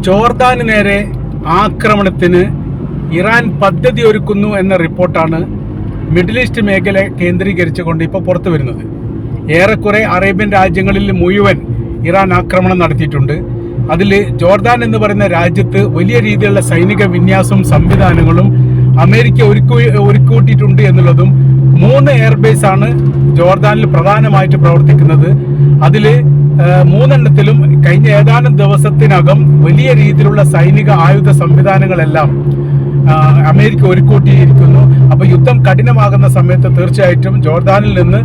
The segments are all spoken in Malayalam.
ജോർദാന് നേരെ ആക്രമണത്തിന് ഇറാൻ പദ്ധതി ഒരുക്കുന്നു എന്ന റിപ്പോർട്ടാണ് മിഡിൽ ഈസ്റ്റ് മേഖല കേന്ദ്രീകരിച്ചുകൊണ്ട് ഇപ്പോൾ പുറത്തു വരുന്നത്. ഏറെക്കുറെ അറേബ്യൻ രാജ്യങ്ങളിൽ മുഴുവൻ ഇറാൻ ആക്രമണം നടത്തിയിട്ടുണ്ട്. അതിൽ ജോർദാൻ എന്ന് പറയുന്ന രാജ്യത്ത് വലിയ രീതിയിലുള്ള സൈനിക വിന്യാസവും സംവിധാനങ്ങളും അമേരിക്ക ഒരുക്കൂട്ടിയിട്ടുണ്ട് എന്നുള്ളതും 3 എയർബേസ് ആണ് ജോർദാനിൽ പ്രധാനമായിട്ട് പ്രവർത്തിക്കുന്നത്. അതിൽ 3 കഴിഞ്ഞ ഏതാനും ദിവസത്തിനകം വലിയ രീതിയിലുള്ള സൈനിക ആയുധ സംവിധാനങ്ങളെല്ലാം അമേരിക്ക ഒരുക്കൂട്ടിയിരിക്കുന്നു. അപ്പോൾ യുദ്ധം കഠിനമാകുന്ന സമയത്ത് തീർച്ചയായിട്ടും ജോർദാനിൽ നിന്ന്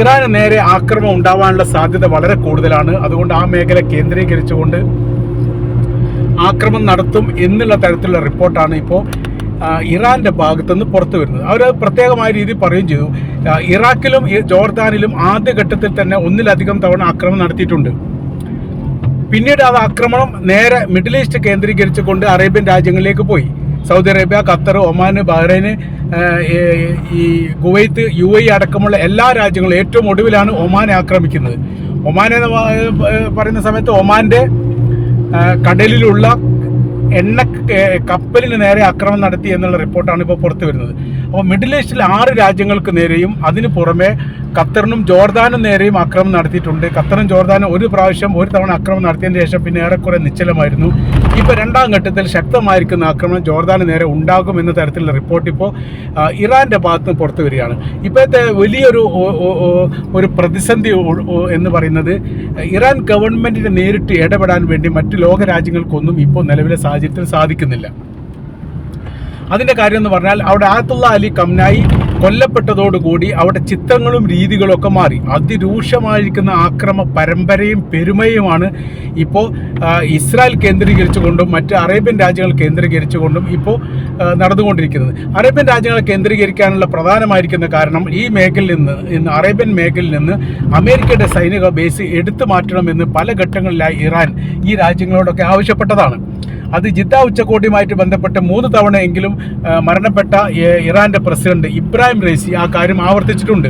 ഇറാന് നേരെ ആക്രമണം ഉണ്ടാവാനുള്ള സാധ്യത വളരെ കൂടുതലാണ്. അതുകൊണ്ട് ആ മേഖല കേന്ദ്രീകരിച്ചുകൊണ്ട് ആക്രമണം നടത്തും എന്നുള്ള തരത്തിലുള്ള റിപ്പോർട്ടാണ് ഇപ്പോൾ ഇറാന്റെ ഭാഗത്തുനിന്ന് പുറത്തു വരുന്നത്. അവർ പ്രത്യേകമായ രീതിയിൽ പറയുകയും ചെയ്തു, ഇറാഖിലും ജോർദാനിലും ആദ്യഘട്ടത്തിൽ തന്നെ 1-ലധികം തവണ ആക്രമണം നടത്തിയിട്ടുണ്ട്. പിന്നീട് അത് ആക്രമണം നേരെ മിഡിൽ ഈസ്റ്റ് കേന്ദ്രീകരിച്ചുകൊണ്ട് അറേബ്യൻ രാജ്യങ്ങളിലേക്ക് പോയി. Saudi Arabia, Qatar, Oman, Bahrain, ഈ കുവൈത്ത്, UAE അടക്കമുള്ള എല്ലാ രാജ്യങ്ങളും ഏറ്റവും ഒടുവിലാണ് ഒമാനെ ആക്രമിക്കുന്നത്. ഒമാൻ എന്ന് പറയുന്ന സമയത്ത് ഒമാന്റെ കടലിലുള്ള എണ്ണ കപ്പലിന് നേരെ ആക്രമണം നടത്തി എന്നുള്ള റിപ്പോർട്ടാണ് ഇപ്പോൾ പുറത്തു വരുന്നത്. അപ്പോൾ മിഡിൽ ഈസ്റ്റിൽ 6 രാജ്യങ്ങൾക്ക് നേരെയും അതിന് പുറമെ ഖത്തറിനും ജോർദാനും നേരെയും ആക്രമണം നടത്തിയിട്ടുണ്ട്. ഖത്തറും ജോർദാനും ഒരു തവണ ആക്രമണം നടത്തിയതിന് ശേഷം പിന്നെ ഏറെക്കുറെ നിശ്ചലമായിരുന്നു. ഇപ്പോൾ 2ാം ഘട്ടത്തിൽ ശക്തമായിരിക്കുന്ന ആക്രമണം ജോർദാന് നേരെ ഉണ്ടാകും എന്ന തരത്തിലുള്ള റിപ്പോർട്ട് ഇപ്പോൾ ഇറാന്റെ ഭാഗത്ത് നിന്ന് പുറത്തു വരികയാണ്. ഇപ്പോഴത്തെ വലിയൊരു പ്രതിസന്ധി എന്ന് പറയുന്നത് ഇറാൻ ഗവൺമെന്റിനെ നേരിട്ട് ഇടപെടാൻ വേണ്ടി മറ്റ് ലോക രാജ്യങ്ങൾക്കൊന്നും ഇപ്പോൾ നിലവിലെ സാഹചര്യത്തിൽ സാധിക്കുന്നില്ല. അതിൻ്റെ കാര്യം എന്ന് പറഞ്ഞാൽ അവിടെ ആയത്തുള്ള അലി ഖംനായി കൊല്ലപ്പെട്ടതോടുകൂടി അവിടെ ചിത്രങ്ങളും രീതികളും ഒക്കെ മാറി. അതിരൂക്ഷമായിരിക്കുന്ന ആക്രമണ പരമ്പരയും പെരുമയുമാണ് ഇപ്പോൾ ഇസ്രായേൽ കേന്ദ്രീകരിച്ചുകൊണ്ടും മറ്റ് അറേബ്യൻ രാജ്യങ്ങൾ കേന്ദ്രീകരിച്ചുകൊണ്ടും ഇപ്പോൾ നടന്നുകൊണ്ടിരിക്കുന്നത്. അറേബ്യൻ രാജ്യങ്ങളെ കേന്ദ്രീകരിക്കാനുള്ള പ്രധാനമായിരിക്കുന്ന കാരണം ഈ മേഖലയിൽ നിന്ന് അറേബ്യൻ മേഖലയിൽ നിന്ന് അമേരിക്കയുടെ സൈനിക ബേസ് എടുത്തു മാറ്റണമെന്ന് പല ഘട്ടങ്ങളിലായി ഇറാൻ ഈ രാജ്യങ്ങളോടൊക്കെ ആവശ്യപ്പെട്ടതാണ്. അത് ജിദ്ദ ഉച്ചകോടിയുമായിട്ട് ബന്ധപ്പെട്ട് 3 തവണയെങ്കിലും മരണപ്പെട്ട ഇറാന്റെ പ്രസിഡന്റ് ഇബ്രാഹിം റൈസി ആ കാര്യം ആവർത്തിച്ചിട്ടുണ്ട്.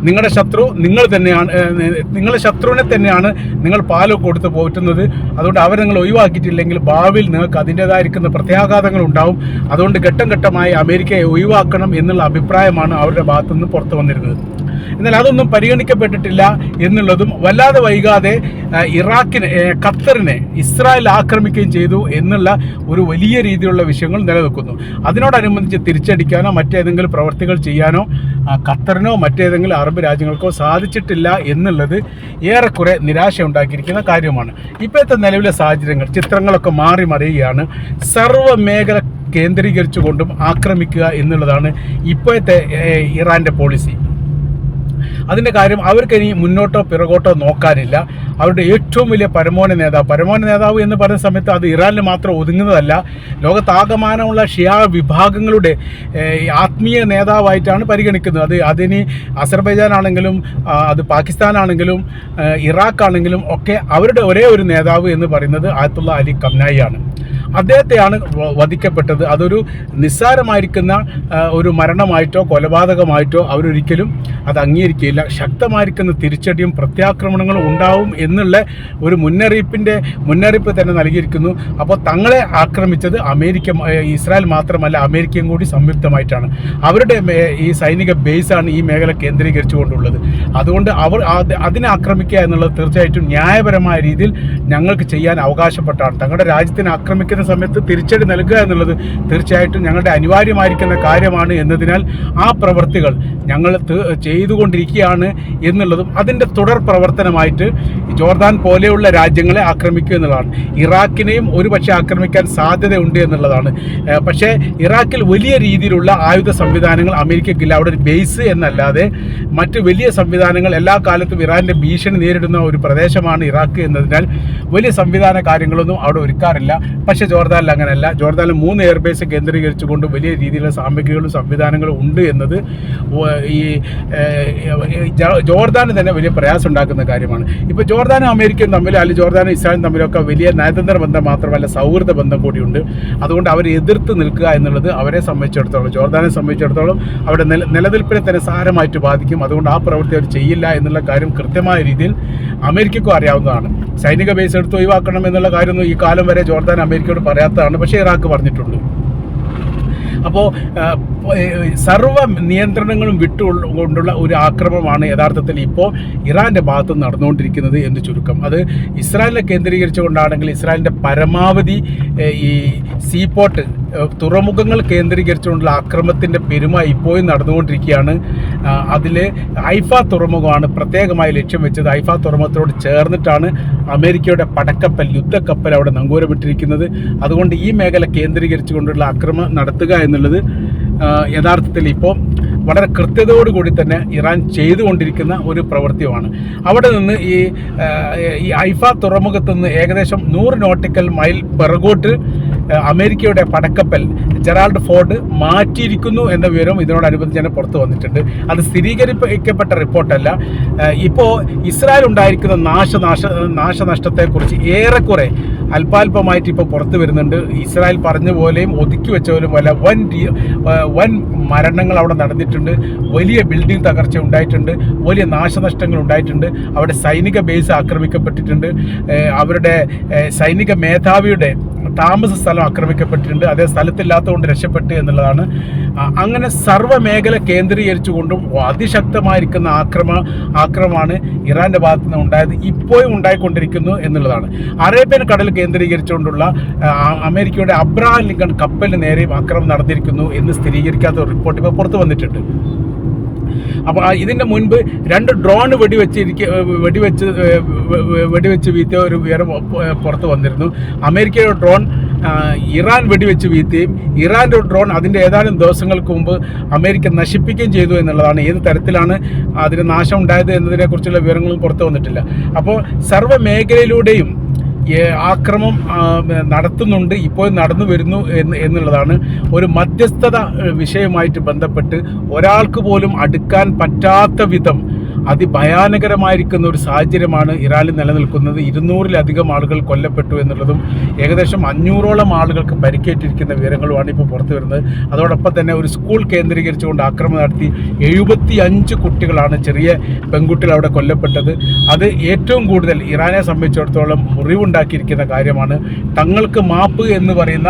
നിങ്ങളുടെ ശത്രു നിങ്ങൾ തന്നെയാണ്, നിങ്ങളുടെ ശത്രുവിനെ തന്നെയാണ് നിങ്ങൾ പാല് കൊടുത്ത് പോറ്റുന്നത്. അതുകൊണ്ട് അവരെ നിങ്ങൾ ഒഴിവാക്കിയിട്ടില്ലെങ്കിൽ ഭാവിയിൽ നിങ്ങൾക്ക് അതിൻ്റേതായിരിക്കുന്ന പ്രത്യാഘാതങ്ങൾ ഉണ്ടാവും. അതുകൊണ്ട് ഘട്ടം ഘട്ടമായി അമേരിക്കയെ ഒഴിവാക്കണം എന്നുള്ള അഭിപ്രായമാണ് അവരുടെ ഭാഗത്തുനിന്ന് പുറത്തു വന്നിരുന്നത്. എന്നാൽ അതൊന്നും പരിഗണിക്കപ്പെട്ടിട്ടില്ല എന്നുള്ളതും വല്ലാതെ വൈകാതെ ഖത്തറിനെ ഇസ്രായേൽ ആക്രമിക്കുകയും ചെയ്തു എന്നുള്ള ഒരു വലിയ രീതിയിലുള്ള വിഷയങ്ങൾ നിലനിൽക്കുന്നു. അതിനോടനുബന്ധിച്ച് തിരിച്ചടിക്കാനോ മറ്റേതെങ്കിലും പ്രവർത്തികൾ ചെയ്യാനോ ഖത്തറിനോ മറ്റേതെങ്കിലും അറബ് രാജ്യങ്ങൾക്കോ സാധിച്ചിട്ടില്ല എന്നുള്ളത് ഏറെക്കുറെ നിരാശ ഉണ്ടാക്കിയിരിക്കുന്ന കാര്യമാണ്. ഇപ്പോഴത്തെ നിലവിലെ സാഹചര്യങ്ങൾ ചിത്രങ്ങളൊക്കെ മാറി മറിയുകയാണ്. സർവ്വ മേഖല കേന്ദ്രീകരിച്ചുകൊണ്ടും ആക്രമിക്കുക എന്നുള്ളതാണ് ഇപ്പോഴത്തെ ഇറാന്റെ പോളിസി. അതിൻ്റെ കാര്യം അവർക്ക് ഇനി മുന്നോട്ടോ പിറകോട്ടോ നോക്കാനില്ല. അവരുടെ ഏറ്റവും വലിയ പരമോന്നത നേതാവ് എന്ന് പറയുന്ന സമയത്ത് അത് ഇറാനിൽ മാത്രം ഒതുങ്ങുന്നതല്ല, ലോകത്താകമാനമുള്ള ഷിയാ വിഭാഗങ്ങളുടെ ആത്മീയ നേതാവായിട്ടാണ് പരിഗണിക്കുന്നത്. അതിന് അസർബൈജാൻ ആണെങ്കിലും അത് പാകിസ്ഥാനാണെങ്കിലും ഇറാഖാണെങ്കിലും ഒക്കെ അവരുടെ ഒരേ ഒരു നേതാവ് എന്ന് പറയുന്നത് ആയത്തുള്ള അലി ഖംനായി ആണ്. അദ്ദേഹത്തെയാണ് വധിക്കപ്പെട്ടത്. അതൊരു നിസ്സാരമായിരിക്കുന്ന ഒരു മരണമായിട്ടോ കൊലപാതകമായിട്ടോ അവരൊരിക്കലും അത് അംഗീകരിക്കുകയില്ല. ശക്തമായിരിക്കുന്ന തിരിച്ചടിയും പ്രത്യാക്രമണങ്ങളും ഉണ്ടാവും എന്നുള്ള ഒരു മുന്നറിയിപ്പ് തന്നെ നൽകിയിരിക്കുന്നു. അപ്പോൾ തങ്ങളെ ആക്രമിച്ചത് ഇസ്രായേൽ മാത്രമല്ല, അമേരിക്കയും കൂടി സംയുക്തമായിട്ടാണ്. അവരുടെ ഈ സൈനിക ബേസാണ് ഈ മേഖല കേന്ദ്രീകരിച്ചുകൊണ്ടുള്ളത്. അതുകൊണ്ട് അതിനെ ആക്രമിക്കുക എന്നുള്ളത് തീർച്ചയായിട്ടും ന്യായപരമായ രീതിയിൽ ഞങ്ങൾക്ക് ചെയ്യാൻ അവകാശപ്പെട്ടാണ്. തങ്ങളുടെ രാജ്യത്തിനെ ആക്രമിക്കുന്ന സമയത്ത് തിരിച്ചടി നൽകുക എന്നുള്ളത് തീർച്ചയായിട്ടും ഞങ്ങളുടെ അനിവാര്യമായിരിക്കുന്ന കാര്യമാണ് എന്നതിനാൽ ആ പ്രവൃത്തികൾ ഞങ്ങൾ ചെയ്തുകൊണ്ടിരിക്കുകയാണ് എന്നുള്ളതും അതിൻ്റെ തുടർ പ്രവർത്തനമായിട്ട് ജോർദാൻ പോലെയുള്ള രാജ്യങ്ങളെ ആക്രമിക്കുക എന്നുള്ളതാണ്. ഇറാഖിനെയും ഒരുപക്ഷെ ആക്രമിക്കാൻ സാധ്യതയുണ്ട് എന്നുള്ളതാണ്. പക്ഷേ ഇറാഖിൽ വലിയ രീതിയിലുള്ള ആയുധ സംവിധാനങ്ങൾ അമേരിക്കയ്ക്കില്ല. അവിടെ ഒരു ബേസ് എന്നല്ലാതെ മറ്റ് വലിയ സംവിധാനങ്ങൾ എല്ലാ കാലത്തും ഇറാൻ്റെ ഭീഷണി നേരിടുന്ന ഒരു പ്രദേശമാണ് ഇറാഖ് എന്നതിനാൽ വലിയ സംവിധാന കാര്യങ്ങളൊന്നും അവിടെ ഒരുക്കാറില്ല. പക്ഷേ ജോർദാനിൽ അങ്ങനെയല്ല. ജോർദാനിൽ 3 എയർബേസ് കേന്ദ്രീകരിച്ചുകൊണ്ട് വലിയ രീതിയിലുള്ള സാമഗ്രികളും സംവിധാനങ്ങളും ഉണ്ട് എന്നത് ഈ ജോർദാന് തന്നെ വലിയ പ്രയാസം ഉണ്ടാക്കുന്ന കാര്യമാണ്. ഇപ്പോൾ ജോർദാനും അമേരിക്കയും തമ്മിൽ, അല്ലെങ്കിൽ ജോർദാനും ഇസ്രായേലും തമ്മിലൊക്കെ വലിയ നയതന്ത്ര ബന്ധം മാത്രമല്ല സൗഹൃദ ബന്ധം കൂടിയുണ്ട്. അതുകൊണ്ട് അവരെ എതിർത്ത് നിൽക്കുക എന്നുള്ളത് അവരെ സംബന്ധിച്ചിടത്തോളം, ജോർദാനെ സംബന്ധിച്ചിടത്തോളം അവിടെ നിലനിൽപ്പിനെ തന്നെ സാരമായിട്ട് ബാധിക്കും. അതുകൊണ്ട് ആ പ്രവൃത്തി അവർ ചെയ്യില്ല എന്നുള്ള കാര്യം കൃത്യമായ രീതിയിൽ അമേരിക്കയ്ക്കും അറിയാവുന്നതാണ്. സൈനിക ബേസ് എടുത്ത് ഒഴിവാക്കണം എന്നുള്ള കാര്യമൊന്നും ഈ കാലം വരെ ജോർദാൻ അമേരിക്കയോട് പറയാത്തതാണ്. പക്ഷേ ഇറാഖ് പറഞ്ഞിട്ടുണ്ട്. അപ്പോൾ സർവ്വ നിയന്ത്രണങ്ങളും വിട്ടുകൊണ്ടുള്ള ഒരു ആക്രമണമാണ് യഥാർത്ഥത്തിൽ ഇപ്പോൾ ഇറാൻ്റെ ഭാഗത്ത് നടന്നുകൊണ്ടിരിക്കുന്നത് എന്ന് ചുരുക്കം. അത് ഇസ്രായേലിനെ കേന്ദ്രീകരിച്ചുകൊണ്ടാണെങ്കിൽ ഇസ്രായേലിൻ്റെ പരമാവധി ഈ സീപോർട്ട് തുറമുഖങ്ങൾ കേന്ദ്രീകരിച്ചുകൊണ്ടുള്ള ആക്രമണത്തിൻ്റെ പെരുമ ഇപ്പോഴും നടന്നുകൊണ്ടിരിക്കുകയാണ്. അതിൽ ഹൈഫ തുറമുഖമാണ് പ്രത്യേകമായി ലക്ഷ്യം വെച്ചത്. ഹൈഫ തുറമുഖത്തോട് ചേർന്നിട്ടാണ് അമേരിക്കയുടെ പടക്കപ്പൽ, യുദ്ധക്കപ്പൽ അവിടെ നങ്കൂരമിട്ടിരിക്കുന്നത്. അതുകൊണ്ട് ഈ മേഖല കേന്ദ്രീകരിച്ചുകൊണ്ടുള്ള ആക്രമണം നടത്തുക എന്നുള്ളത് യഥാർത്ഥത്തിൽ ഇപ്പോൾ വളരെ കൃത്യതയോടുകൂടി തന്നെ ഇറാൻ ചെയ്തുകൊണ്ടിരിക്കുന്ന ഒരു പ്രവൃത്തിയുമാണ്. അവിടെ നിന്ന് ഈ ഹൈഫ തുറമുഖത്ത് നിന്ന് ഏകദേശം 100 നോട്ടിക്കൽ മൈൽ പിറകോട്ട് അമേരിക്കയുടെ പടക്കപ്പൽ ജെറാൾഡ് ഫോർഡ് മാറ്റിയിരിക്കുന്നു എന്ന വിവരം ഇതിനോടനുബന്ധിച്ച് തന്നെ പുറത്തു വന്നിട്ടുണ്ട്. അത് സ്ഥിരീകരിക്കപ്പെട്ട റിപ്പോർട്ടല്ല. ഇപ്പോൾ ഇസ്രായേൽ ഉണ്ടായിരിക്കുന്ന നാശനഷ്ടത്തെക്കുറിച്ച് ഏറെക്കുറെ അല്പാൽപമായിട്ട് ഇപ്പോൾ പുറത്തു വരുന്നുണ്ട്. ഇസ്രായേൽ പറഞ്ഞ പോലെയും ഒതുക്കി വെച്ച പോലും വല്ല വൻ മരണങ്ങൾ അവിടെ നടന്നിട്ടുണ്ട്. വലിയ ബിൽഡിംഗ് തകർച്ച ഉണ്ടായിട്ടുണ്ട്. വലിയ നാശനഷ്ടങ്ങൾ ഉണ്ടായിട്ടുണ്ട്. അവിടെ സൈനിക ബേസ് ആക്രമിക്കപ്പെട്ടിട്ടുണ്ട്. അവരുടെ സൈനിക മേധാവിയുടെ താമസ സ്ഥലം ആക്രമിക്കപ്പെട്ടിട്ടുണ്ട്. അതേ സ്ഥലത്തില്ലാത്തതുകൊണ്ട് രക്ഷപ്പെട്ടു എന്നുള്ളതാണ്. അങ്ങനെ സർവ്വ മേഖല കേന്ദ്രീകരിച്ചുകൊണ്ടും അതിശക്തമായിരിക്കുന്ന ആക്രമണമാണ് ഇറാൻ്റെ ഭാഗത്തു നിന്ന് ഉണ്ടായത്, ഇപ്പോഴും ഉണ്ടായിക്കൊണ്ടിരിക്കുന്നു എന്നുള്ളതാണ്. അറേബ്യൻ കടൽ കേന്ദ്രീകരിച്ചുകൊണ്ടുള്ള അമേരിക്കയുടെ അബ്രഹാം ലിങ്കൺ കപ്പലിന് നേരെയും ആക്രമണം നടന്നിരിക്കുന്നു എന്ന് സ്ഥിരീകരിക്കാത്ത ഒരു റിപ്പോർട്ട് ഇപ്പോൾ പുറത്തു വന്നിട്ടുണ്ട്. അപ്പോൾ ഇതിൻ്റെ മുൻപ് 2 ഡ്രോൺ വെടിവെച്ച് വീഴ്ത്തിയ ഒരു വിവരം പുറത്ത് വന്നിരുന്നു. അമേരിക്കയുടെ ഡ്രോൺ ഇറാൻ വെടിവെച്ച് വീഴ്ത്തുകയും ഇറാൻ്റെ ഡ്രോൺ അതിൻ്റെ ഏതാനും ദിവസങ്ങൾക്ക് മുമ്പ് അമേരിക്ക നശിപ്പിക്കുകയും ചെയ്തു എന്നുള്ളതാണ്. ഏത് തരത്തിലാണ് അതിന് നാശം ഉണ്ടായത് എന്നതിനെക്കുറിച്ചുള്ള വിവരങ്ങളും പുറത്ത് വന്നിട്ടില്ല. അപ്പോൾ സർവ്വ മേഖലയിലൂടെയും ആക്രമണം നടത്തുന്നുണ്ട്, ഇപ്പോൾ നടന്നു വരുന്നു എന്നുള്ളതാണ്. ഒരു മധ്യസ്ഥത വിഷയവുമായിട്ട് ബന്ധപ്പെട്ട് ഒരാൾക്ക് പോലും അടുക്കാൻ പറ്റാത്ത വിധം അതിഭയാനകരമായിരിക്കുന്ന ഒരു സാഹചര്യമാണ് ഇറാനിൽ നിലനിൽക്കുന്നത്. 200-ലധികം ആളുകൾ കൊല്ലപ്പെട്ടു എന്നുള്ളതും ഏകദേശം 500ഓളം ആളുകൾക്ക് പരിക്കേറ്റിരിക്കുന്ന വിവരങ്ങളുമാണ് ഇപ്പോൾ പുറത്തു വരുന്നത്. അതോടൊപ്പം തന്നെ ഒരു സ്കൂൾ കേന്ദ്രീകരിച്ചുകൊണ്ട് ആക്രമണം നടത്തി 75 കുട്ടികളാണ്, ചെറിയ പെൺകുട്ടികൾ അവിടെ കൊല്ലപ്പെട്ടത്. അത് ഏറ്റവും കൂടുതൽ ഇറാനെ സംബന്ധിച്ചിടത്തോളം മുറിവുണ്ടാക്കിയിരിക്കുന്ന കാര്യമാണ്. തങ്ങൾക്ക് മാപ്പ് എന്ന് പറയുന്ന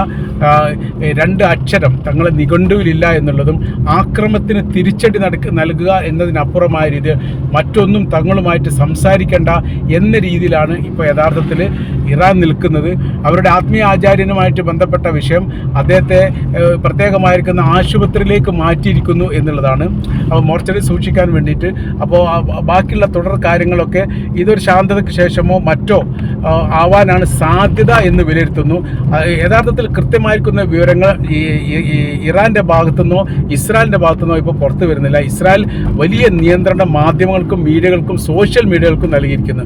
2 അക്ഷരം തങ്ങളെ നിഘണ്ടുവിലില്ല എന്നുള്ളതും ആക്രമണത്തിന് തിരിച്ചടി നൽകുക എന്നതിനപ്പുറമായ രീതി മറ്റൊന്നും തങ്ങളുമായിട്ട് സംസാരിക്കേണ്ട എന്ന രീതിയിലാണ് ഇപ്പോൾ യഥാർത്ഥത്തിൽ ഇറാൻ നിൽക്കുന്നത്. അവരുടെ ആത്മീയ ആചാര്യനുമായിട്ട് ബന്ധപ്പെട്ട വിഷയം അദ്ദേഹത്തെ പ്രത്യേകമായിരിക്കുന്ന ആശുപത്രിയിലേക്ക് മാറ്റിയിരിക്കുന്നു എന്നുള്ളതാണ്. അപ്പോൾ മോർച്ചറി സൂക്ഷിക്കാൻ വേണ്ടിയിട്ട്. അപ്പോൾ ബാക്കിയുള്ള തുടർ കാര്യങ്ങളൊക്കെ ഇതൊരു ശാന്തതയ്ക്ക് ശേഷമോ മറ്റോ ആവാനാണ് സാധ്യത എന്ന് വിലയിരുത്തുന്നു. യഥാർത്ഥത്തിൽ കൃത്യമായിരിക്കുന്ന വിവരങ്ങൾ ഇറാൻ്റെ ഭാഗത്തുനിന്നോ ഇസ്രായേലിൻ്റെ ഭാഗത്തുനിന്നോ ഇപ്പോൾ പുറത്തു വരുന്നില്ല. ഇസ്രായേൽ വലിയ നിയന്ത്രണം മാധ്യമങ്ങൾക്കും മീഡിയകൾക്കും സോഷ്യൽ മീഡിയകൾക്കും നൽകിയിരിക്കുന്നു.